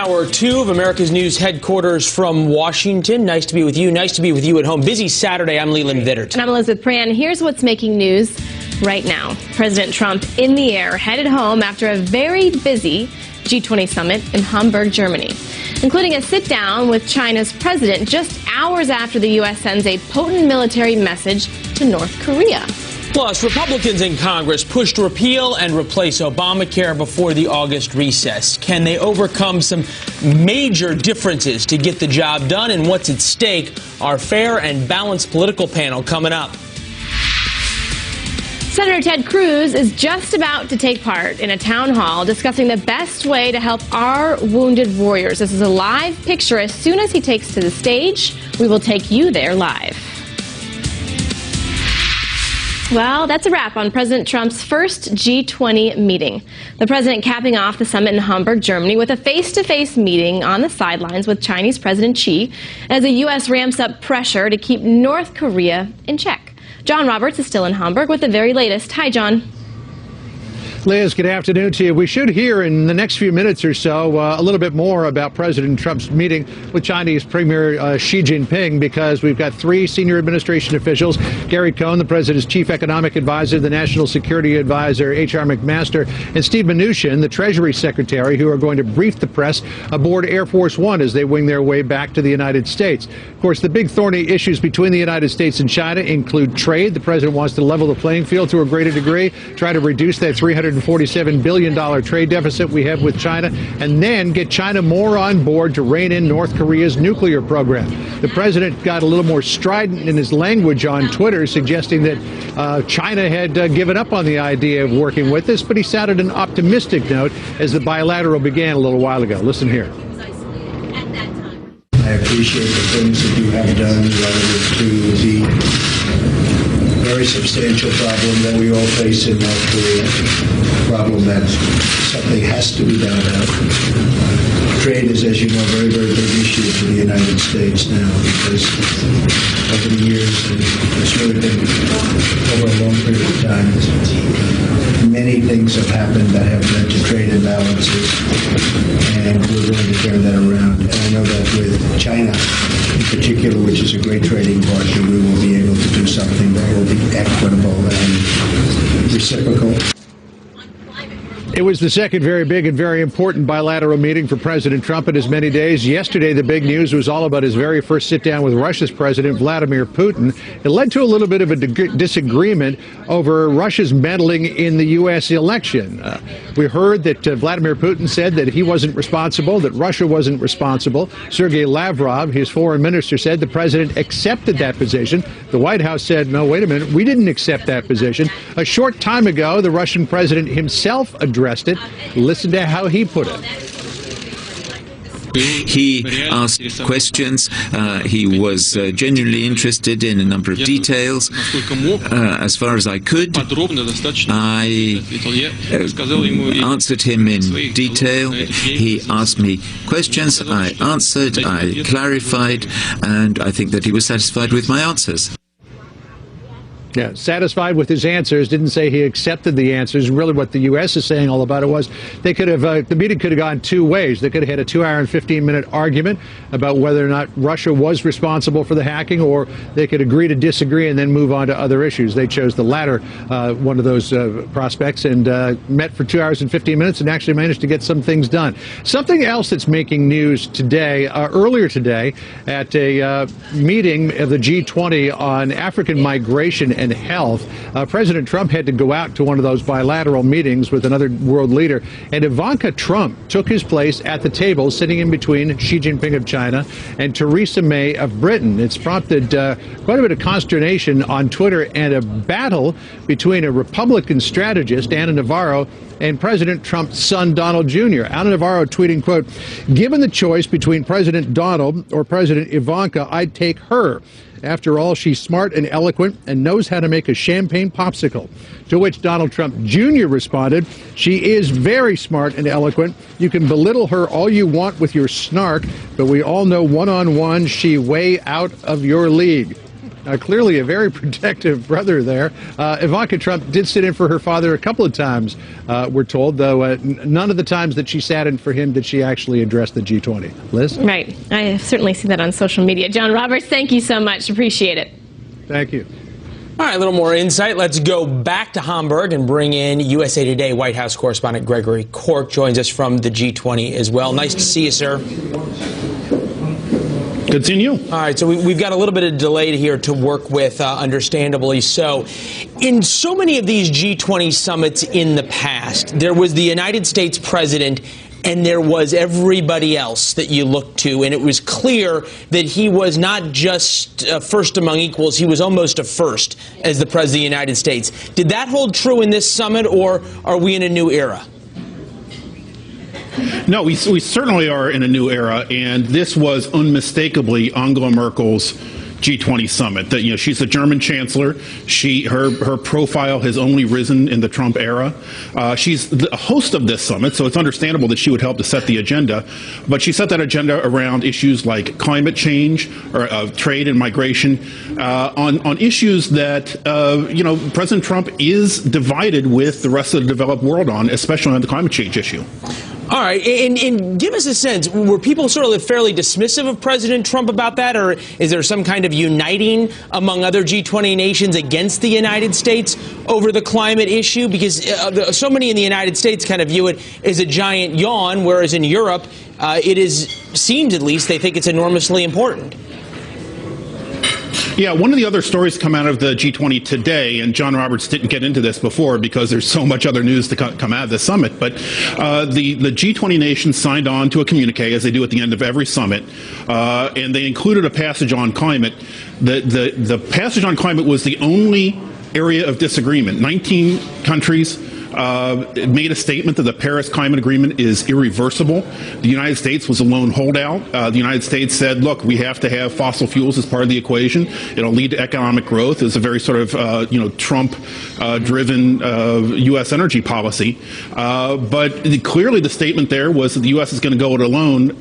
hour two of America's News headquarters from Washington. Nice to be with you. Nice to be with you at home. Busy Saturday. I'm Leland Vittert. And I'm Elizabeth Pran. Here's what's making news right now. President Trump in the air, headed home after a very busy G20 summit in Hamburg, Germany, including a sit-down with China's president just hours after the U.S. sends a potent military message to North Korea. Plus, Republicans in Congress pushed to repeal and replace Obamacare before the August recess. Can they overcome some major differences to get the job done? And what's at stake? Our fair and balanced political panel coming up. Senator Ted Cruz is just about to take part in a town hall discussing the best way to help our wounded warriors. This is a live picture. As soon as he takes to the stage, we will take you there live. Well, that's a wrap on President Trump's first G20 meeting. The president capping off the summit in Hamburg, Germany, with a face-to-face meeting on the sidelines with Chinese President Xi as the U.S. ramps up pressure to keep North Korea in check. John Roberts is still in Hamburg with the very latest. Hi, John. Liz, good afternoon to you. We should hear in the next few minutes or so a little bit more about President Trump's meeting with Chinese Premier Xi Jinping, because we've got three senior administration officials, Gary Cohn, the president's chief economic advisor, the national security advisor, H.R. McMaster, and Steve Mnuchin, the Treasury Secretary, who are going to brief the press aboard Air Force One as they wing their way back to the United States. Of course, the big thorny issues between the United States and China include trade. The president wants to level the playing field to a greater degree, try to reduce that $347 billion trade deficit we have with China, and then get China more on board to rein in North Korea's nuclear program. The president got a little more strident in his language on Twitter, suggesting that China had given up on the idea of working with us, but he sounded an optimistic note as the bilateral began a little while ago. Listen here. I appreciate the things that you have done relative to the very substantial problem that we all face in North Korea, a problem that something has to be done about. Trade is, as you know, a very, very big issue for the United States now, because over the years, it's really been over a long period of time. Many things have happened that have led to trade imbalances, and we're going to turn that around. And I know that with China in particular, which is a great trading partner, we will be able to do something that will be equitable and reciprocal. It was the second very big and very important bilateral meeting for President Trump in as many days. Yesterday, the big news was all about his very first sit-down with Russia's President Vladimir Putin. It led to a little bit of a disagreement over Russia's meddling in the U.S. election. We heard that Vladimir Putin said that he wasn't responsible, that Russia wasn't responsible. Sergei Lavrov, his foreign minister, said the president accepted that position. The White House said, no, wait a minute, we didn't accept that position. A short time ago, the Russian president himself addressed it. Listen to how he put it. He asked questions. He was genuinely interested in a number of details. As far as I could, I answered him in detail. He asked me questions. I answered. I clarified. And I think that he was satisfied with my answers. Yeah, satisfied with his answers. Didn't say he accepted the answers. Really what the U.S. is saying all about it was they could have, the meeting could have gone two ways. They could have had a 2-hour and 15-minute argument about whether or not Russia was responsible for the hacking, or they could agree to disagree and then move on to other issues. They chose the latter, one of those prospects, and met for 2 hours and 15 minutes and actually managed to get some things done. Something else that's making news today, earlier today, at a meeting of the G20 on African migration and health, President Trump had to go out to one of those bilateral meetings with another world leader, and Ivanka Trump took his place at the table, sitting in between Xi Jinping of China and Theresa May of Britain. It's prompted quite a bit of consternation on Twitter and a battle between a Republican strategist, Ana Navarro, and President Trump's son, Donald Jr. Ana Navarro tweeting, quote, "Given the choice between President Donald or President Ivanka, I'd take her. After all, she's smart and eloquent and knows how to make a champagne popsicle." To which Donald Trump Jr. responded, "She is very smart and eloquent. You can belittle her all you want with your snark, but we all know one-on-one she way out of your league." Clearly a very protective brother there. Ivanka Trump did sit in for her father a couple of times, we're told, though none of the times that she sat in for him did she actually address the G20. Liz? Right. I certainly see that on social media. John Roberts, thank you so much. Appreciate it. Thank you. All right, a little more insight. Let's go back to Hamburg and bring in USA Today White House correspondent Gregory Cork joins us from the G20 as well. Nice to see you, sir. Good seeing you. All right, so we've got a little bit of delay here to work with, understandably so. In so many of these G20 summits in the past, there was the United States president and there was everybody else that you looked to, and it was clear that he was not just first among equals, he was almost a first as the President of the United States. Did that hold true in this summit, or are we in a new era? No, we certainly are in a new era, and this was unmistakably Angela Merkel's G20 summit. That, you know, she's the German chancellor. Her profile has only risen in the Trump era. She's the host of this summit, so it's understandable that she would help to set the agenda. But she set that agenda around issues like climate change, or trade and migration, on issues that you know, President Trump is divided with the rest of the developed world on, especially on the climate change issue. All right, and give us a sense, were people sort of fairly dismissive of President Trump about that, or is there some kind of uniting among other G20 nations against the United States over the climate issue? Because so many in the United States kind of view it as a giant yawn, whereas in Europe, seems at least, they think it's enormously important. Yeah, one of the other stories come out of the G20 today, and John Roberts didn't get into this before because there's so much other news to come out of this summit, but the G20 nations signed on to a communique, as they do at the end of every summit, and they included a passage on climate. The passage on climate was the only area of disagreement. 19 countries made a statement that the Paris Climate Agreement is irreversible. The United States was a lone holdout. The United States said, look, we have to have fossil fuels as part of the equation. It'll lead to economic growth. It's a very sort of, you know, Trump-driven U.S. energy policy. But clearly the statement there was that the U.S. is going to go it alone.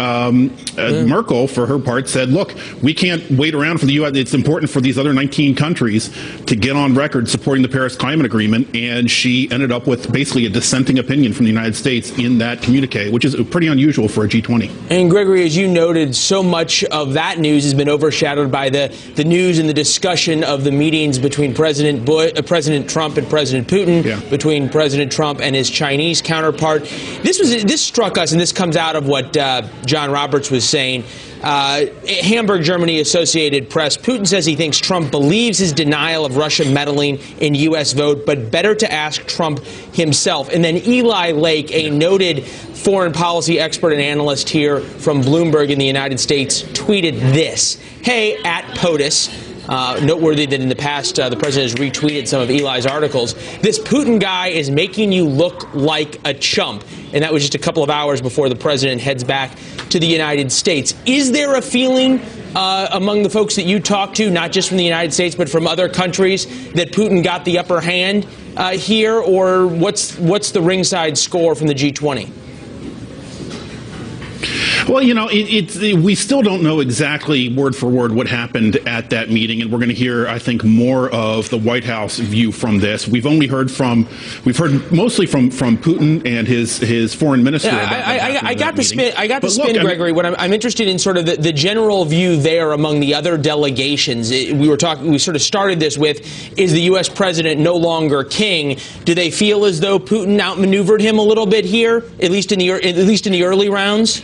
Merkel, for her part, said, look, we can't wait around for the U.S. It's important for these other 19 countries to get on record supporting the Paris Climate Agreement. And she ended up with basically a dissenting opinion from the United States in that communique, which is pretty unusual for a G20. And Gregory, as you noted, so much of that news has been overshadowed by the news and the discussion of the meetings between President Trump and President Putin, between President Trump and his Chinese counterpart. This struck us, and this comes out of what John Roberts was saying. Hamburg, Germany, Associated Press. Putin says he thinks Trump believes his denial of Russia meddling in U.S. vote, but better to ask Trump himself. And then Eli Lake, a noted foreign policy expert and analyst here from Bloomberg in the United States, tweeted this. Hey, at POTUS. Noteworthy that in the past, the president has retweeted some of Eli's articles. This Putin guy is making you look like a chump. And that was just a couple of hours before the president heads back to the United States. Is there a feeling among the folks that you talk to, not just from the United States, but from other countries, that Putin got the upper hand here? Or what's the ringside score from the G20? Well, you know, we still don't know exactly word for word what happened at that meeting, and we're going to hear, I think, more of the White House view from this. We've heard mostly from Putin and his foreign minister. I got the spin, Gregory. What I'm interested in, sort of the general view there among the other delegations. We sort of started this with: is the U.S. president no longer king? Do they feel as though Putin outmaneuvered him a little bit here, at least in the early rounds?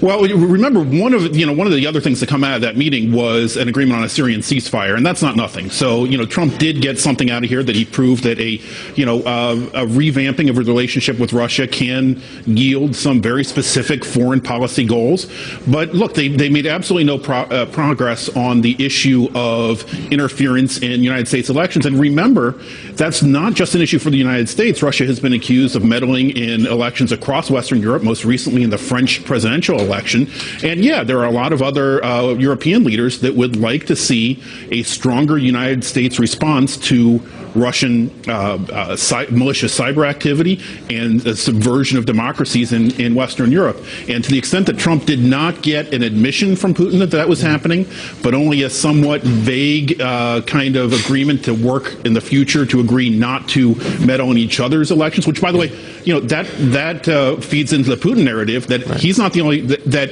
Well, remember, one of the other things that come out of that meeting was an agreement on a Syrian ceasefire, and that's not nothing. So, you know, Trump did get something out of here that he proved that a revamping of his relationship with Russia can yield some very specific foreign policy goals. But look, they made absolutely no progress on the issue of interference in United States elections. And remember, that's not just an issue for the United States. Russia has been accused of meddling in elections across Western Europe, most recently in the French presidential election. election. And yeah, there are a lot of other European leaders that would like to see a stronger United States response to Russian malicious cyber activity and the subversion of democracies in Western Europe. And to the extent that Trump did not get an admission from Putin that that was happening, but only a somewhat vague kind of agreement to work in the future to agree not to meddle in each other's elections, which, by the way, that feeds into the Putin narrative that he's not the only, that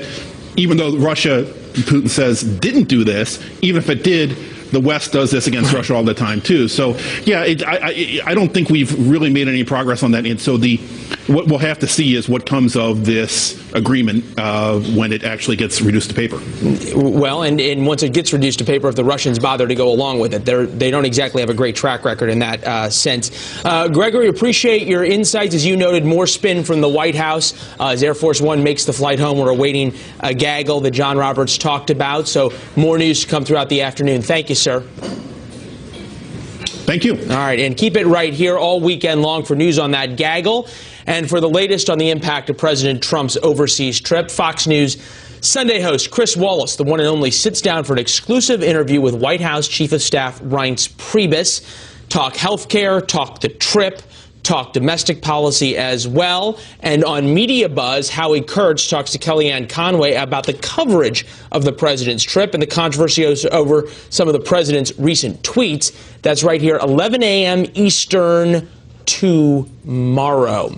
even though Russia, Putin says, didn't do this, even if it did, the West does this against Russia all the time, too. So, yeah, I don't think we've really made any progress on that. And so what we'll have to see is what comes of this agreement when it actually gets reduced to paper. Well, and once it gets reduced to paper, if the Russians bother to go along with it, they don't exactly have a great track record in that sense. Gregory, appreciate your insights. As you noted, more spin from the White House as Air Force One makes the flight home. We're awaiting a gaggle that John Roberts talked about. So more news to come throughout the afternoon. Thank you, sir. Thank you. All right, and keep it right here all weekend long for news on that gaggle and for the latest on the impact of President Trump's overseas trip. Fox News Sunday host Chris Wallace, the one and only, sits down for an exclusive interview with White House Chief of Staff Reince Priebus. Talk health care, talk the trip, talk domestic policy as well. And on Media Buzz, Howie Kurtz talks to Kellyanne Conway about the coverage of the president's trip and the controversy over some of the president's recent tweets. That's right here, 11 a.m. Eastern tomorrow.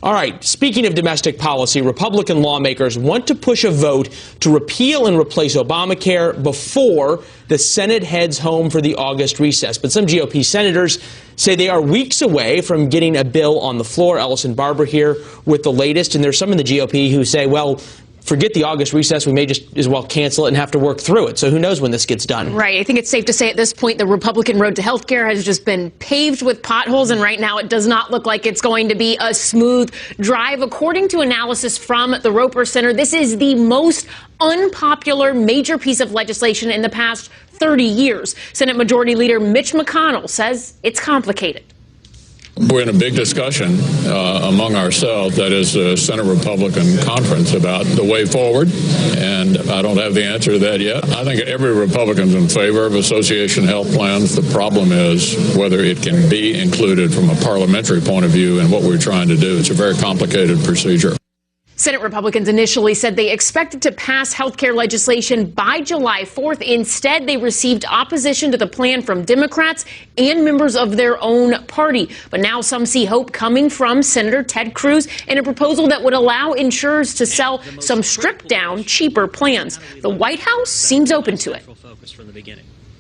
All right, speaking of domestic policy, Republican lawmakers want to push a vote to repeal and replace Obamacare before the Senate heads home for the August recess. But some GOP senators say they are weeks away from getting a bill on the floor. Ellison Barber here with the latest. And there's some in the GOP who say, well, forget the August recess. We may just as well cancel it and have to work through it. So who knows when this gets done? Right. I think it's safe to say at this point the Republican road to health care has just been paved with potholes. And right now it does not look like it's going to be a smooth drive. According to analysis from the Roper Center, this is the most unpopular major piece of legislation in the past 30 years. Senate Majority Leader Mitch McConnell says it's complicated. We're in a big discussion among ourselves, that is the Senate Republican Conference, about the way forward, and I don't have the answer to that yet. I think every Republican's in favor of association health plans. The problem is whether it can be included from a parliamentary point of view and what we're trying to do. It's a very complicated procedure. Senate Republicans initially said they expected to pass health care legislation by July 4th. Instead, they received opposition to the plan from Democrats and members of their own party. But now some see hope coming from Senator Ted Cruz in a proposal that would allow insurers to sell some stripped-down, cheaper plans. The White House seems open to it.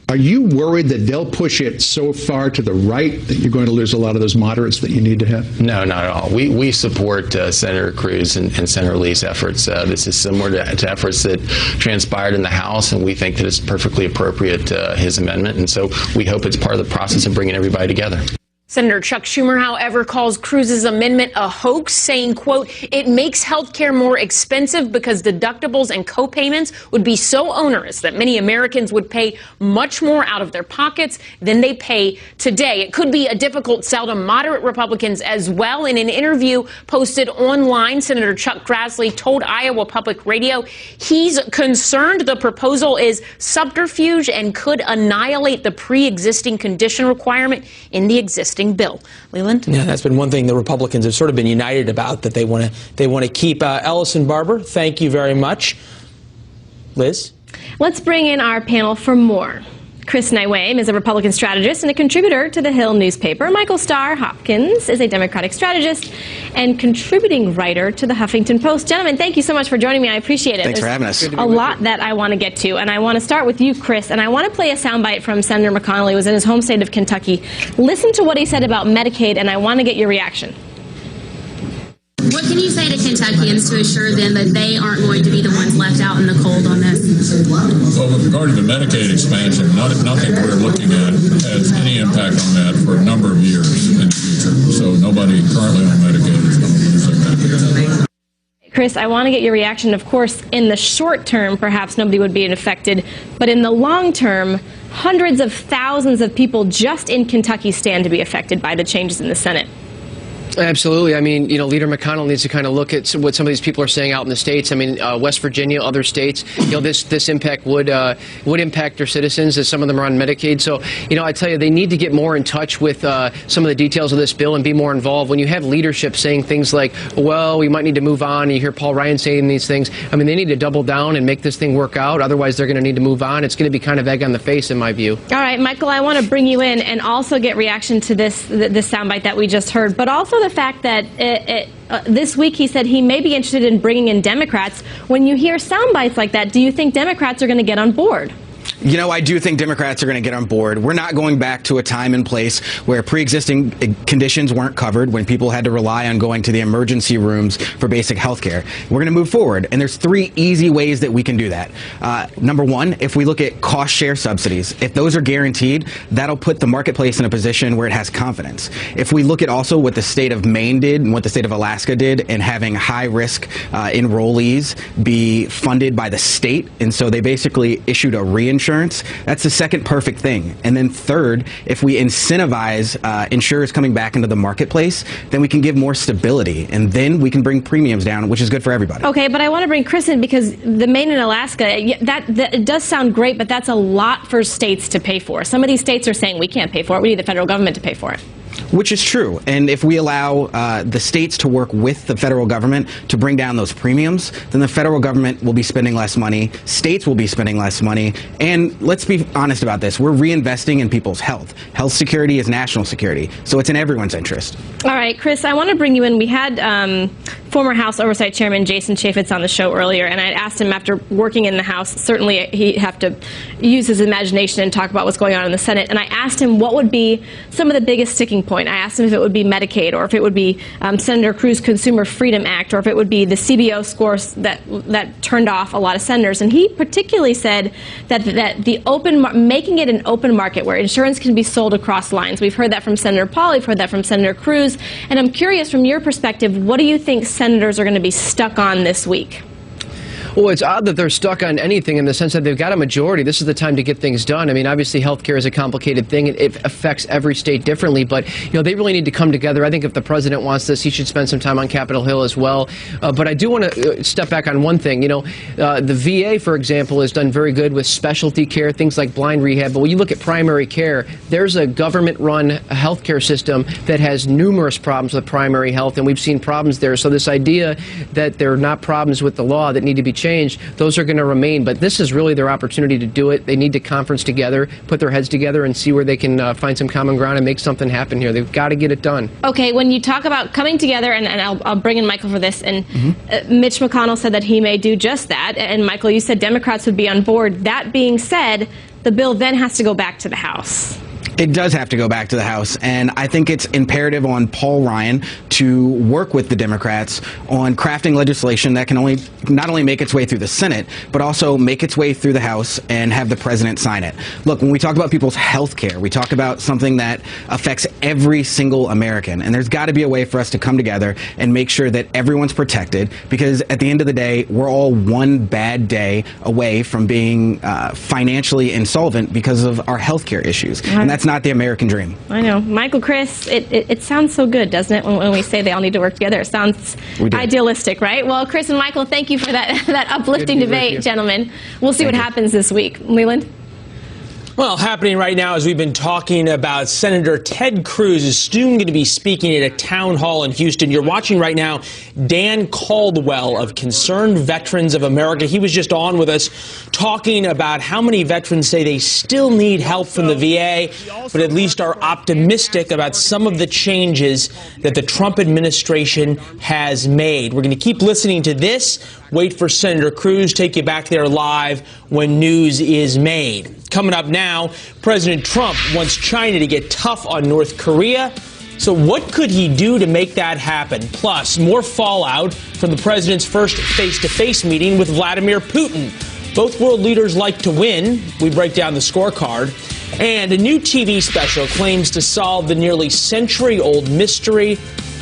Are you worried that they'll push it so far to the right that you're going to lose a lot of those moderates that you need to have? No, not at all. We support Senator Cruz and Senator Lee's efforts. This is similar to efforts that transpired in the House, and we think that it's perfectly appropriate, his amendment. And so we hope it's part of the process of bringing everybody together. Senator Chuck Schumer, however, calls Cruz's amendment a hoax, saying, quote, it makes health care more expensive because deductibles and co-payments would be so onerous that many Americans would pay much more out of their pockets than they pay today. It could be a difficult sell to moderate Republicans as well. In an interview posted online, Senator Chuck Grassley told Iowa Public Radio he's concerned the proposal is subterfuge and could annihilate the pre-existing condition requirement in the existing bill. Leland? Yeah, that's been one thing the Republicans have sort of been united about, that they want to keep. Ellison Barber, thank you very much. Liz? Let's bring in our panel for more. Chris Nywame is a Republican strategist and a contributor to the Hill newspaper. Michael Starr Hopkins is a Democratic strategist and contributing writer to the Huffington Post. Gentlemen, thank you so much for joining me. I appreciate it. Thanks for having us. A lot that I want to get to, and I want to start with you, Chris, and I want to play a soundbite from Senator McConnell. He was in his home state of Kentucky. Listen to what he said about Medicaid, and I want to get your reaction. What can you say to Kentuckians to assure them that they aren't going to be the ones left out in the cold on this? Well, with regard to the Medicaid expansion, nothing we're looking at has any impact on that for a number of years in the future. So nobody currently on Medicaid is going to lose their Medicaid. Chris, I want to get your reaction. Of course, in the short term, perhaps nobody would be affected, but in the long term, hundreds of thousands of people just in Kentucky stand to be affected by the changes in the Senate. Absolutely. I mean, Leader McConnell needs to kind of look at what some of these people are saying out in the states. I mean, West Virginia, other states, this impact would impact their citizens, as some of them are on Medicaid. So, I tell you, they need to get more in touch with some of the details of this bill and be more involved. When you have leadership saying things like, well, we might need to move on, and you hear Paul Ryan saying these things, I mean, they need to double down and make this thing work out. Otherwise, they're going to need to move on. It's going to be kind of egg on the face, in my view. All right, Michael, I want to bring you in and also get reaction to this soundbite that we just heard, but also the fact that this week he said he may be interested in bringing in Democrats. When you hear sound bites like that, do you think Democrats are going to get on board? I do think Democrats are going to get on board. We're not going back to a time and place where pre-existing conditions weren't covered, when people had to rely on going to the emergency rooms for basic health care. We're going to move forward, and there's 3 easy ways that we can do that. Number one, if we look at cost share subsidies, if those are guaranteed, that'll put the marketplace in a position where it has confidence. If we look at also what the state of Maine did and what the state of Alaska did in having high-risk enrollees be funded by the state, and so they basically issued a reinsurance, that's the second perfect thing. And then third, if we incentivize insurers coming back into the marketplace, then we can give more stability, and then we can bring premiums down, which is good for everybody. Okay, but I want to bring Chris in, because the Maine and Alaska, that it does sound great, but that's a lot for states to pay for. Some of these states are saying we can't pay for it. We need the federal government to pay for it. Which is true. And if we allow the states to work with the federal government to bring down those premiums, then the federal government will be spending less money, states will be spending less money, and let's be honest about this, we're reinvesting in people's health. Health security is national security, so it's in everyone's interest. All right, Chris, I want to bring you in. We had former House Oversight Chairman Jason Chaffetz on the show earlier, and I asked him, after working in the House, certainly he'd have to use his imagination and talk about what's going on in the Senate, and I asked him what would be some of the biggest sticking point. I asked him if it would be Medicaid, or if it would be Senator Cruz's Consumer Freedom Act, or if it would be the CBO scores that turned off a lot of senators. And he particularly said that making it an open market where insurance can be sold across lines. We've heard that from Senator Paul, we've heard that from Senator Cruz, and I'm curious, from your perspective, what do you think senators are going to be stuck on this week? Well, it's odd that they're stuck on anything, in the sense that they've got a majority. This is the time to get things done. I mean, obviously, health care is a complicated thing. It affects every state differently, but, they really need to come together. I think if the president wants this, he should spend some time on Capitol Hill as well. But I do want to step back on one thing. The VA, for example, has done very good with specialty care, things like blind rehab. But when you look at primary care, there's a government-run health care system that has numerous problems with primary health, and we've seen problems there. So this idea that there are not problems with the law that need to be changed, those are going to remain. But this is really their opportunity to do it. They need to conference together, put their heads together, and see where they can find some common ground and make something happen here. They've got to get it done. Okay, when you talk about coming together, and I'll bring in Michael for this, and Mitch McConnell said that he may do just that, and Michael, you said Democrats would be on board. That being said, the bill then has to go back to the House. It does have to go back to the House, and I think it's imperative on Paul Ryan to work with the Democrats on crafting legislation that can not only make its way through the Senate, but also make its way through the House and have the president sign it. Look, when we talk about people's health care, we talk about something that affects every single American, and there's got to be a way for us to come together and make sure that everyone's protected, because at the end of the day, we're all one bad day away from being financially insolvent because of our health care issues, and that's not the American dream. I know. Michael, Chris, it sounds so good, doesn't it, when we say they all need to work together? It sounds idealistic, right? Well, Chris and Michael, thank you for that uplifting debate, gentlemen. We'll see what happens this week. Leland? Well, happening right now, as we've been talking about, Senator Ted Cruz is soon going to be speaking at a town hall in Houston. You're watching right now Dan Caldwell of Concerned Veterans of America. He was just on with us talking about how many veterans say they still need help from the VA, but at least are optimistic about some of the changes that the Trump administration has made. We're going to keep listening to this. Wait for Senator Cruz, take you back there live when news is made. Coming up now, President Trump wants China to get tough on North Korea. So what could he do to make that happen? Plus, more fallout from the president's first face-to-face meeting with Vladimir Putin. Both world leaders like to win. We break down the scorecard. And a new TV special claims to solve the nearly century-old mystery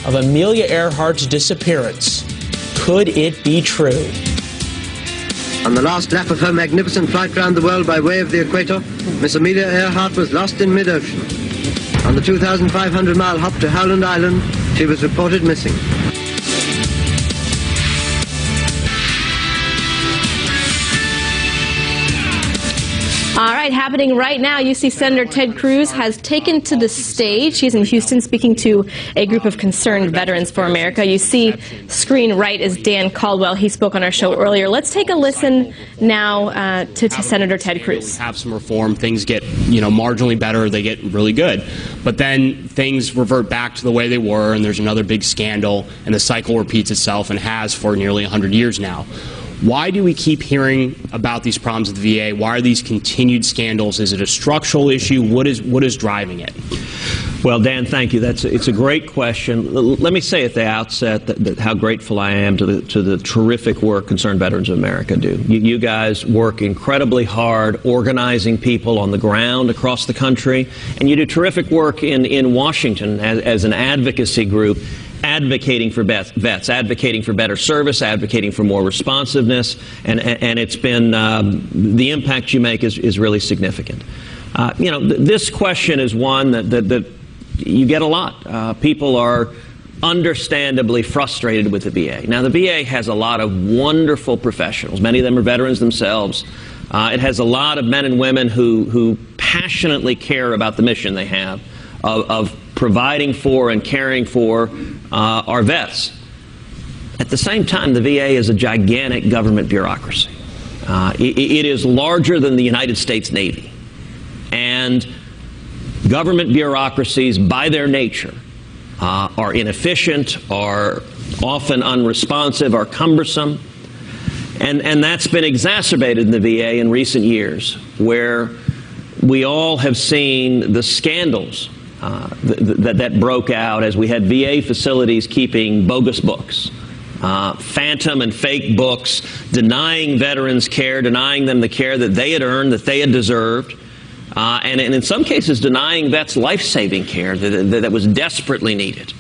of Amelia Earhart's disappearance. Could it be true? On the last lap of her magnificent flight round the world by way of the equator, Miss Amelia Earhart was lost in mid-ocean. On the 2,500-mile hop to Howland Island, She was reported missing. All right, happening right now, you see Senator Ted Cruz has taken to the stage. He's in Houston speaking to a group of concerned Veterans for America. You see screen right is Dan Caldwell. He spoke on our show earlier. Let's take a listen now to Senator Ted Cruz. Have some reform. Things get, marginally better. They get really good. But then things revert back to the way they were, and there's another big scandal, and the cycle repeats itself and has for nearly 100 years now. Why do we keep hearing about these problems at the VA? Why are these continued scandals? Is it a structural issue? What is driving it? Well, Dan, thank you. It's a great question. Let me say at the outset that how grateful I am to the terrific work Concerned Veterans of America do. You guys work incredibly hard organizing people on the ground across the country, and you do terrific work in Washington as an advocacy group, advocating for vets, advocating for better service, advocating for more responsiveness, and it's been the impact you make is really significant. This question is one that you get a lot. People are understandably frustrated with the VA. Now, the VA has a lot of wonderful professionals. Many of them are veterans themselves. It has a lot of men and women who passionately care about the mission they have of providing for and caring for our vets. At the same time, the VA is a gigantic government bureaucracy. It is larger than the United States Navy. And government bureaucracies, by their nature, are inefficient, are often unresponsive, are cumbersome. And that's been exacerbated in the VA in recent years, where we all have seen the scandals that broke out as we had VA facilities keeping bogus books, phantom and fake books, denying veterans care, denying them the care that they had earned, that they had deserved, and in some cases denying vets life-saving care that was desperately needed.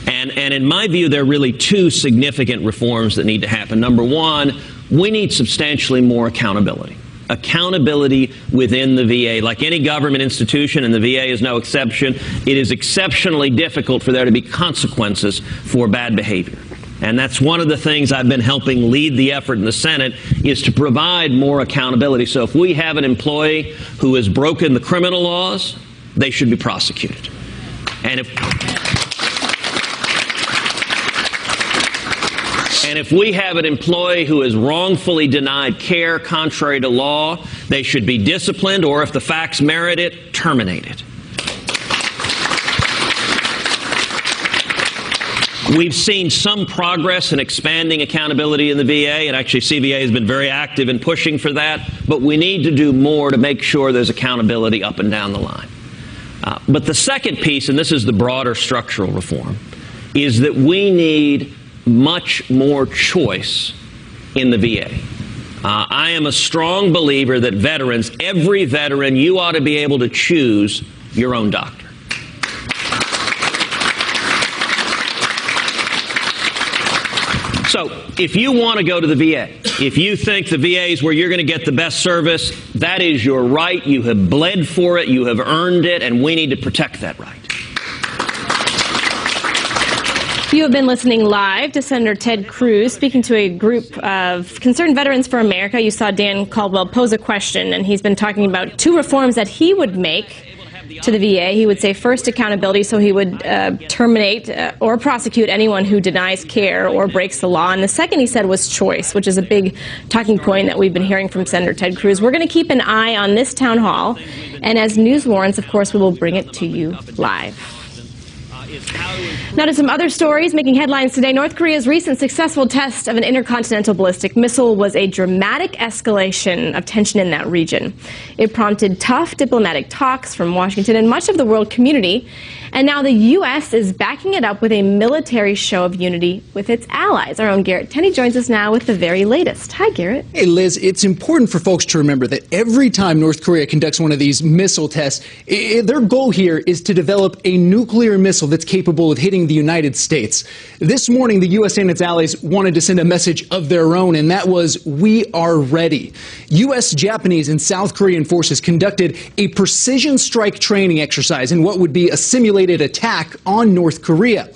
And in my view, there are really two significant reforms that need to happen. Number one, we need substantially more accountability. Accountability within the VA. Like any government institution, and the VA is no exception, it is exceptionally difficult for there to be consequences for bad behavior. And that's one of the things I've been helping lead the effort in the Senate, is to provide more accountability. So if we have an employee who has broken the criminal laws, they should be prosecuted. And if we have an employee who is wrongfully denied care contrary to law, they should be disciplined, or if the facts merit it, terminated. We've seen some progress in expanding accountability in the VA, and actually CVA has been very active in pushing for that, but we need to do more to make sure there's accountability up and down the line. But the second piece, and this is the broader structural reform, is that we need much more choice in the VA. I am a strong believer that veterans, every veteran, you ought to be able to choose your own doctor. So if you want to go to the VA, if you think the VA is where you're going to get the best service, that is your right. You have bled for it, you have earned it, and we need to protect that right. You have been listening live to Senator Ted Cruz speaking to a group of Concerned Veterans for America. You saw Dan Caldwell pose a question, and he's been talking about two reforms that he would make to the VA. He would say, first, accountability, so he would terminate or prosecute anyone who denies care or breaks the law. And the second, he said, was choice, which is a big talking point that we've been hearing from Senator Ted Cruz. We're going to keep an eye on this town hall, and as news warrants, of course, we will bring it to you live. Now to some other stories making headlines today. North Korea's recent successful test of an intercontinental ballistic missile was a dramatic escalation of tension in that region. It prompted tough diplomatic talks from Washington and much of the world community. And now the U.S. is backing it up with a military show of unity with its allies. Our own Garrett Tenney joins us now with the very latest. Hi, Garrett. Hey, Liz. It's important for folks to remember that every time North Korea conducts one of these missile tests, their goal here is to develop a nuclear missile that's that's capable of hitting the United States. This morning, the U.S. and its allies wanted to send a message of their own, and that was, we are ready. U.S., Japanese, and South Korean forces conducted a precision strike training exercise in what would be a simulated attack on North Korea.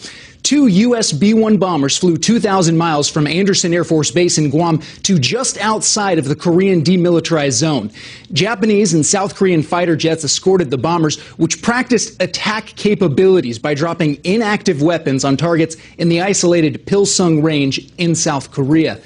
2 U.S. B-1 bombers flew 2,000 miles from Andersen Air Force Base in Guam to just outside of the Korean demilitarized zone. Japanese and South Korean fighter jets escorted the bombers, which practiced attack capabilities by dropping inactive weapons on targets in the isolated Pilsung Range in South Korea.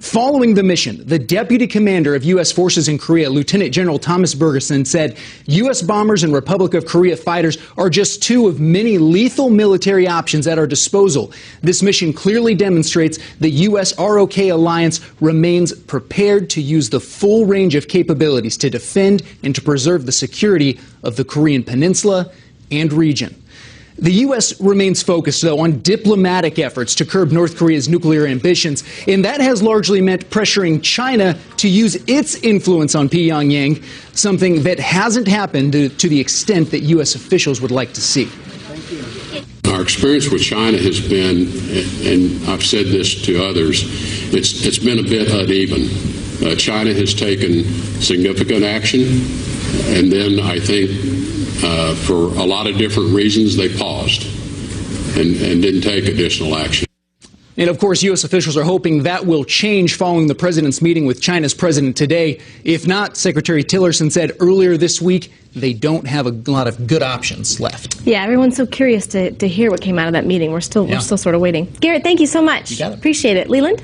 Following the mission, the deputy commander of U.S. forces in Korea, Lieutenant General Thomas Bergeson, said U.S. bombers and Republic of Korea fighters are just 2 of many lethal military options at our disposal. This mission clearly demonstrates the U.S. ROK alliance remains prepared to use the full range of capabilities to defend and to preserve the security of the Korean Peninsula and region. The U.S. remains focused, though, on diplomatic efforts to curb North Korea's nuclear ambitions, and that has largely meant pressuring China to use its influence on Pyongyang, something that hasn't happened to the extent that U.S. officials would like to see. Our experience with China has been, and I've said this to others, it's been a bit uneven. China has taken significant action, and then I think for a lot of different reasons, they paused and didn't take additional action. And of course, U.S. officials are hoping that will change following the president's meeting with China's president today. If not, Secretary Tillerson said earlier this week they don't have a lot of good options left. Yeah, everyone's so curious to hear what came out of that meeting. We're still sort of waiting. Garrett, thank you so much. You got it. Appreciate it. Leland?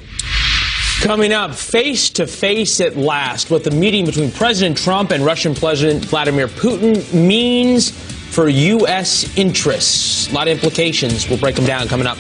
Coming up, face-to-face at last, what the meeting between President Trump and Russian President Vladimir Putin means for U.S. interests. A lot of implications. We'll break them down coming up.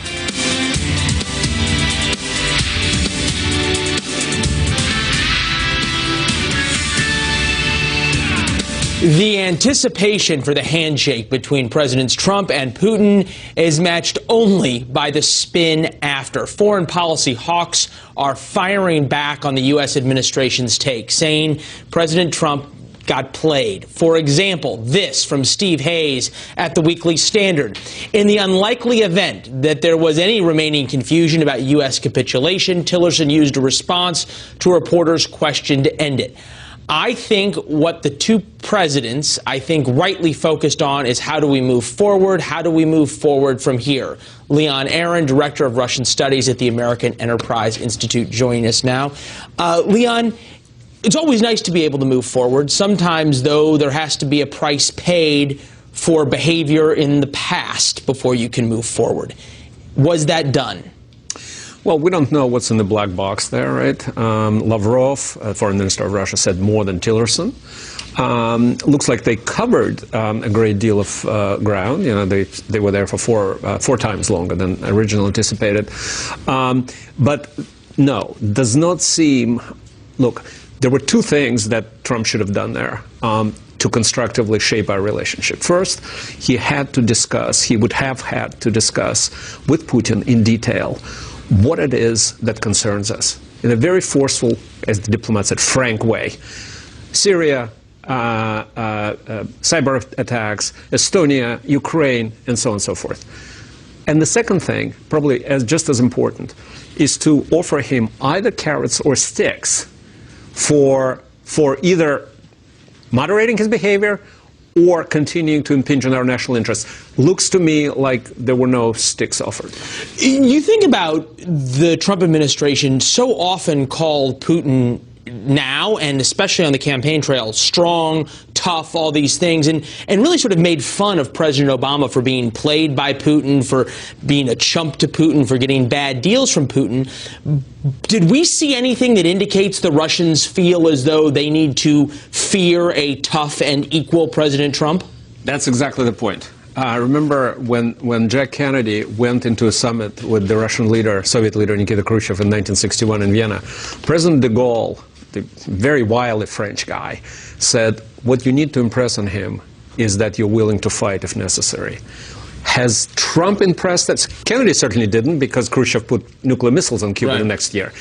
The anticipation for the handshake between Presidents Trump and Putin is matched only by the spin after. Foreign policy hawks are firing back on the U.S. administration's take, saying President Trump got played. For example, this from Steve Hayes at the Weekly Standard. In the unlikely event that there was any remaining confusion about U.S. capitulation, Tillerson used a response to a reporter's question to end it. I think what the two presidents, rightly focused on is how do we move forward? How do we move forward from here? Leon Aaron, Director of Russian Studies at the American Enterprise Institute, joining us now. Leon, it's always nice to be able to move forward. Sometimes, though, there has to be a price paid for behavior in the past before you can move forward. Was that done? Well, we don't know what's in the black box there, right? Lavrov, Foreign Minister of Russia, said more than Tillerson. Looks like they covered a great deal of ground. You know, they were there for four times longer than originally anticipated. But no, does not seem. Look, there were two things that Trump should have done there to constructively shape our relationship. First, he would have had to discuss with Putin in detail what it is that concerns us in a very forceful, as the diplomat said, frank way. Syria, cyber attacks, Estonia, Ukraine, and so on and so forth. And the second thing, probably just as important, is to offer him either carrots or sticks for either moderating his behavior or continuing to impinge on our national interests. Looks to me like there were no sticks offered. You think about the Trump administration so often called Putin now, and especially on the campaign trail, strong, tough, all these things, and really sort of made fun of President Obama for being played by Putin, for being a chump to Putin, for getting bad deals from Putin. Did we see anything that indicates the Russians feel as though they need to fear a tough and equal President Trump? That's exactly the point. Remember when Jack Kennedy went into a summit with the Russian leader, Soviet leader Nikita Khrushchev in 1961 in Vienna, President de Gaulle, the very wily French guy, said, what you need to impress on him is that you're willing to fight if necessary. Has Trump impressed that? Kennedy certainly didn't, because Khrushchev put nuclear missiles on Cuba the next year.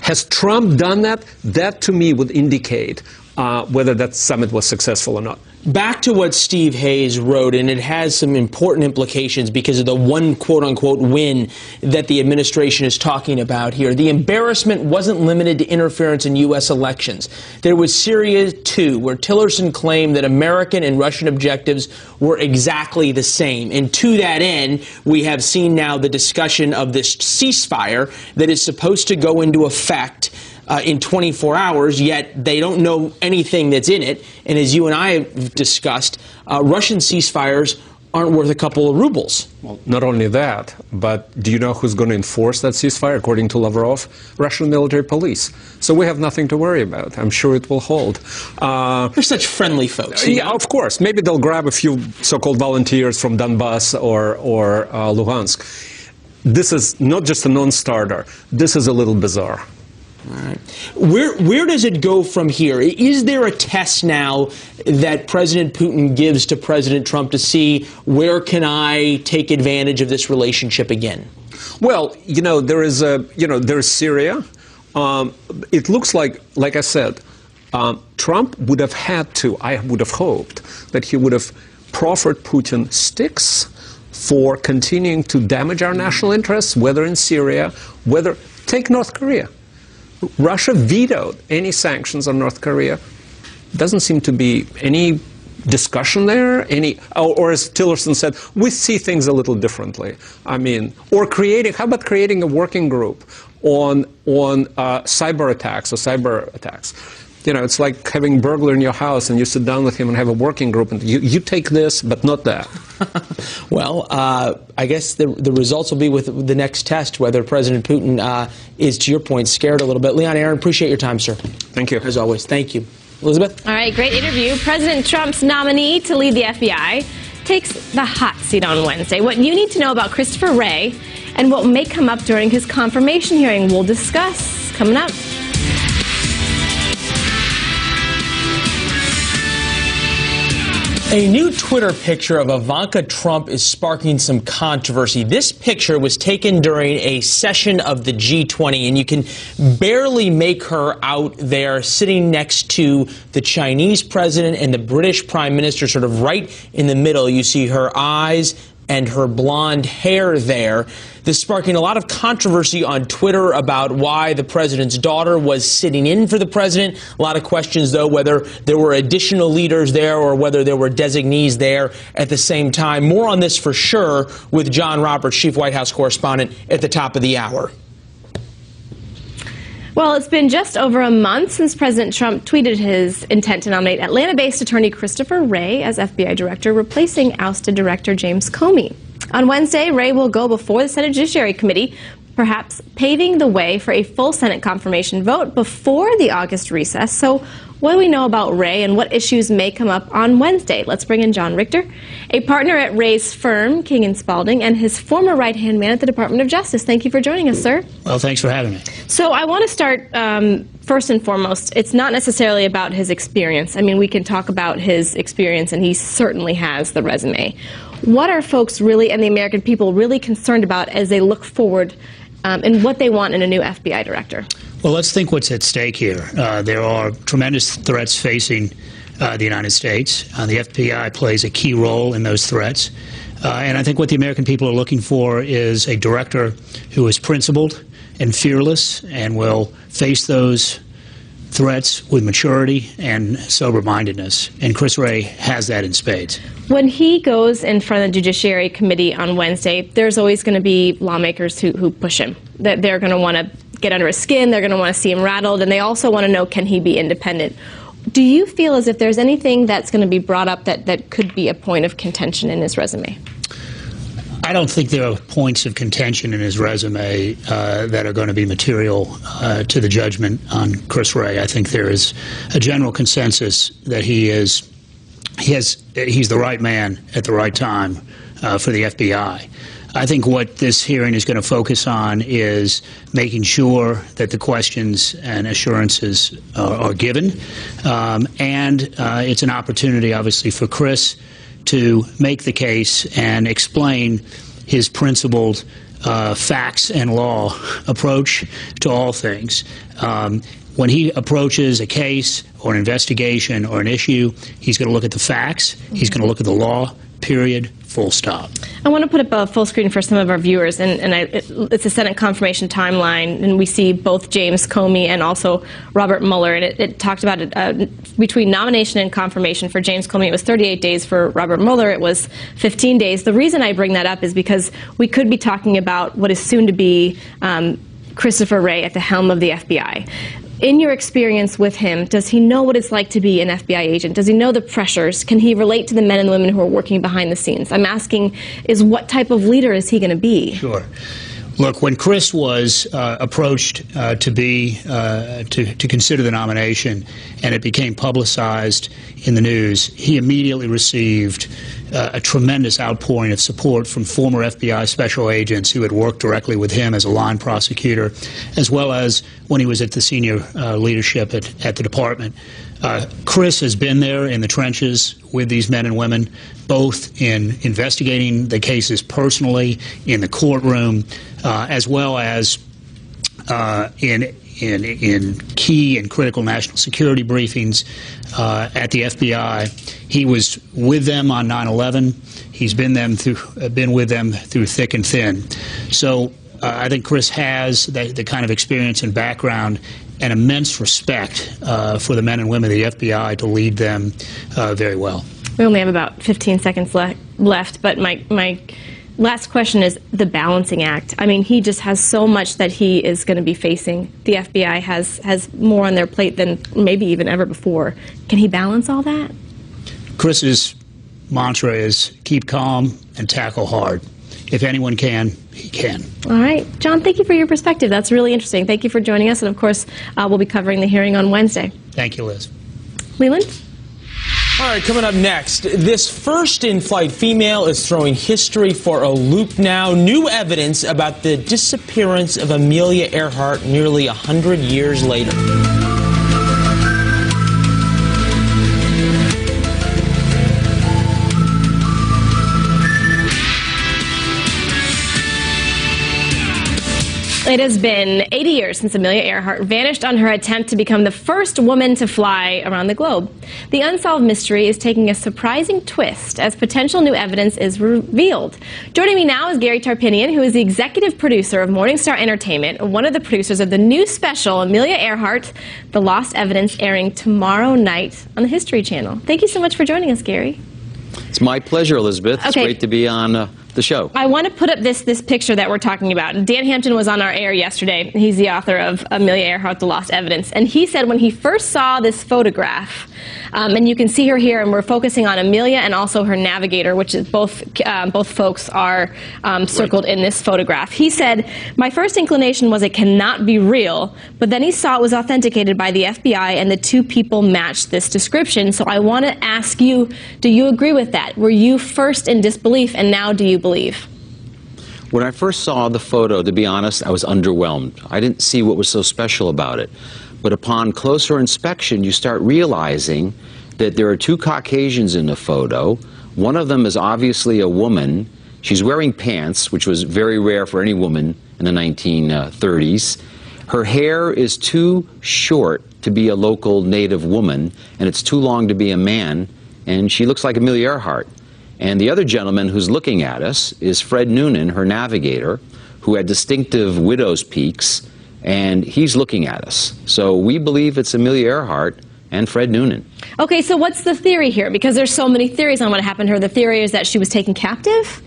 Has Trump done that? That, to me, would indicate whether that summit was successful or not. Back to what Steve Hayes wrote, and it has some important implications because of the one quote-unquote win that the administration is talking about here. The embarrassment wasn't limited to interference in U.S. elections. There was Syria, too, where Tillerson claimed that American and Russian objectives were exactly the same. And to that end, we have seen now the discussion of this ceasefire that is supposed to go into effect in 24 hours, yet they don't know anything that's in it. And as you and I have discussed, Russian ceasefires aren't worth a couple of rubles. Well, not only that, but do you know who's going to enforce that ceasefire? According to Lavrov, Russian military police. So we have nothing to worry about. I'm sure it will hold. They're such friendly folks. Yeah, of course. Maybe they'll grab a few so-called volunteers from Donbass or Luhansk. This is not just a non-starter. This is a little bizarre. All right. Where does it go from here? Is there a test now that President Putin gives to President Trump to see where can I take advantage of this relationship again? Well, there's Syria. It looks like I said, Trump would have had to, I would have hoped, that he would have proffered Putin sticks for continuing to damage our national interests, whether in Syria, take North Korea. Russia vetoed any sanctions on North Korea. Doesn't seem to be any discussion there, or as Tillerson said, we see things a little differently. I mean, how about creating a working group on cyber attacks or cyber attacks? It's like having a burglar in your house and you sit down with him and have a working group and you take this, but not that. Well, I guess the results will be with the next test, whether President Putin is, to your point, scared a little bit. Leon Aaron, appreciate your time, sir. Thank you. As always, thank you. Elizabeth? All right, great interview. President Trump's nominee to lead the FBI takes the hot seat on Wednesday. What you need to know about Christopher Wray and what may come up during his confirmation hearing, we'll discuss coming up. A new Twitter picture of Ivanka Trump is sparking some controversy. This picture was taken during a session of the G20, and you can barely make her out there sitting next to the Chinese president and the British prime minister, sort of right in the middle. You see her eyes and her blonde hair there. This sparking a lot of controversy on Twitter about why the president's daughter was sitting in for the president. A lot of questions, though, whether there were additional leaders there or whether there were designees there at the same time. More on this for sure with John Roberts, chief White House correspondent, at the top of the hour. Well, it's been just over a month since President Trump tweeted his intent to nominate Atlanta-based attorney Christopher Wray as FBI director, replacing ousted Director James Comey. On Wednesday, Wray will go before the Senate Judiciary Committee, perhaps paving the way for a full Senate confirmation vote before the August recess. So what do we know about Wray and what issues may come up on Wednesday? Let's bring in John Richter, a partner at Wray's firm, King & Spalding, and his former right-hand man at the Department of Justice. Thank you for joining us, sir. Well, thanks for having me. So I want to start, first and foremost, it's not necessarily about his experience. I mean, we can talk about his experience, and he certainly has the resume. What are folks really, and the American people, really concerned about as they look forward and what they want in a new FBI director? Well, let's think what's at stake here. There are tremendous threats facing the United States. The FBI plays a key role in those threats. And I think what the American people are looking for is a director who is principled and fearless and will face those threats with maturity and sober-mindedness. And Chris Wray has that in spades. When he goes in front of the Judiciary Committee on Wednesday, there's always going to be lawmakers who push him. That they're going to want to get under his skin, they're going to want to see him rattled, and they also want to know, can he be independent? Do you feel as if there's anything that's going to be brought up that could be a point of contention in his resume? I don't think there are points of contention in his resume that are going to be material to the judgment on Chris Wray. I think there is a general consensus that he's the right man at the right time for the FBI. I think what this hearing is going to focus on is making sure that the questions and assurances are given, and it's an opportunity, obviously, for Chris to make the case and explain his principled facts and law approach to all things. when he approaches a case or an investigation or an issue, he's going to look at the facts, he's going to look at the law, period, full stop. I want to put up a full screen for some of our viewers, it's a Senate confirmation timeline, and we see both James Comey and also Robert Mueller, and it talked about it between nomination and confirmation. For James Comey, it was 38 days. For Robert Mueller, it was 15 days. The reason I bring that up is because we could be talking about what is soon to be Christopher Wray at the helm of the FBI. In your experience with him, does he know what it's like to be an FBI agent? Does he know the pressures? Can he relate to the men and women who are working behind the scenes? I'm asking, what type of leader is he going to be? Sure. Look, when Chris was approached to consider the nomination, and it became publicized in the news, he immediately received a tremendous outpouring of support from former FBI special agents who had worked directly with him as a line prosecutor, as well as when he was at the senior leadership at the department. Chris has been there in the trenches with these men and women, both in investigating the cases personally, in the courtroom, as well as in key and critical national security briefings at the FBI. He was with them on 9/11. He's been with them through thick and thin. So I think Chris has the kind of experience and background and immense respect for the men and women of the FBI to lead them very well. We only have about 15 seconds left, but my last question is the balancing act. I mean, he just has so much that he is going to be facing. The FBI has more on their plate than maybe even ever before. Can he balance all that? Chris's mantra is keep calm and tackle hard. If anyone can, he can. All right. John, thank you for your perspective. That's really interesting. Thank you for joining us. And, of course, we'll be covering the hearing on Wednesday. Thank you, Liz. Leland? All right, coming up next, this first in-flight female is throwing history for a loop now. New evidence about the disappearance of Amelia Earhart nearly 100 years later. It has been 80 years since Amelia Earhart vanished on her attempt to become the first woman to fly around the globe. The unsolved mystery is taking a surprising twist as potential new evidence is revealed. Joining me now is Gary Tarpinian, who is the executive producer of Morningstar Entertainment and one of the producers of the new special, Amelia Earhart, The Lost Evidence, airing tomorrow night on the History Channel. Thank you so much for joining us, Gary. It's my pleasure, Elizabeth. It's great to be on the show. I want to put up this picture that we're talking about. Dan Hampton was on our air yesterday. He's the author of Amelia Earhart, The Lost Evidence. And he said when he first saw this photograph, and you can see her here, and we're focusing on Amelia and also her navigator, which is both folks are circled in this photograph. He said, my first inclination was it cannot be real, but then he saw it was authenticated by the FBI and the two people matched this description. So I want to ask you, do you agree with that? Were you first in disbelief, and now do you believe? When I first saw the photo, to be honest, I was underwhelmed. I didn't see what was so special about it. But upon closer inspection, you start realizing that there are two Caucasians in the photo. One of them is obviously a woman. She's wearing pants, which was very rare for any woman in the 1930s. Her hair is too short to be a local native woman, and it's too long to be a man, and she looks like Amelia Earhart. And the other gentleman who's looking at us is Fred Noonan, her navigator, who had distinctive widow's peaks, and he's looking at us. So we believe it's Amelia Earhart and Fred Noonan. Okay, so what's the theory here? Because there's so many theories on what happened to her. The theory is that she was taken captive?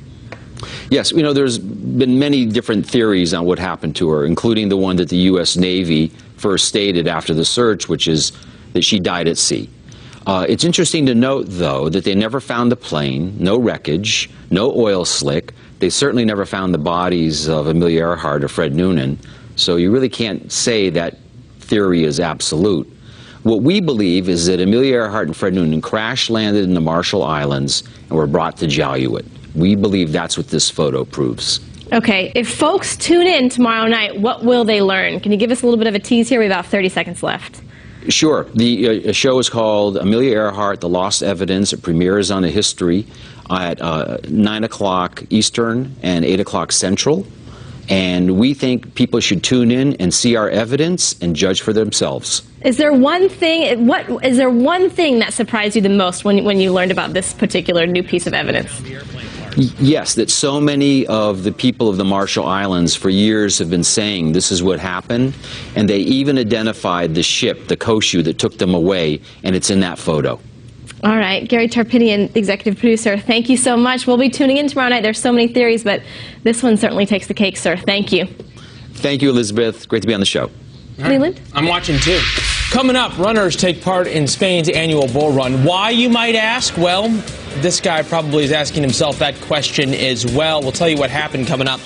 Yes, you know, there's been many different theories on what happened to her, including the one that the U.S. Navy first stated after the search, which is that she died at sea. It's interesting to note, though, that they never found the plane, no wreckage, no oil slick. They certainly never found the bodies of Amelia Earhart or Fred Noonan. So you really can't say that theory is absolute. What we believe is that Amelia Earhart and Fred Noonan crash-landed in the Marshall Islands and were brought to Jalhuit. We believe that's what this photo proves. Okay, if folks tune in tomorrow night, what will they learn? Can you give us a little bit of a tease here? We have about 30 seconds left. Sure. The show is called Amelia Earhart, The Lost Evidence. It premieres on the History at 9 o'clock Eastern and 8 o'clock Central. And we think people should tune in and see our evidence and judge for themselves. Is there one thing that surprised you the most when you learned about this particular new piece of evidence? Yes, that so many of the people of the Marshall Islands for years have been saying this is what happened, and they even identified the ship, the Koshu, that took them away, and it's in that photo. All right, Gary Tarpinian, executive producer, thank you so much. We'll be tuning in tomorrow night. There's so many theories, but this one certainly takes the cake, sir. Thank you. Thank you, Elizabeth. Great to be on the show. Leland? I'm watching too. Coming up, runners take part in Spain's annual bull run. Why, you might ask? Well, this guy probably is asking himself that question as well. We'll tell you what happened coming up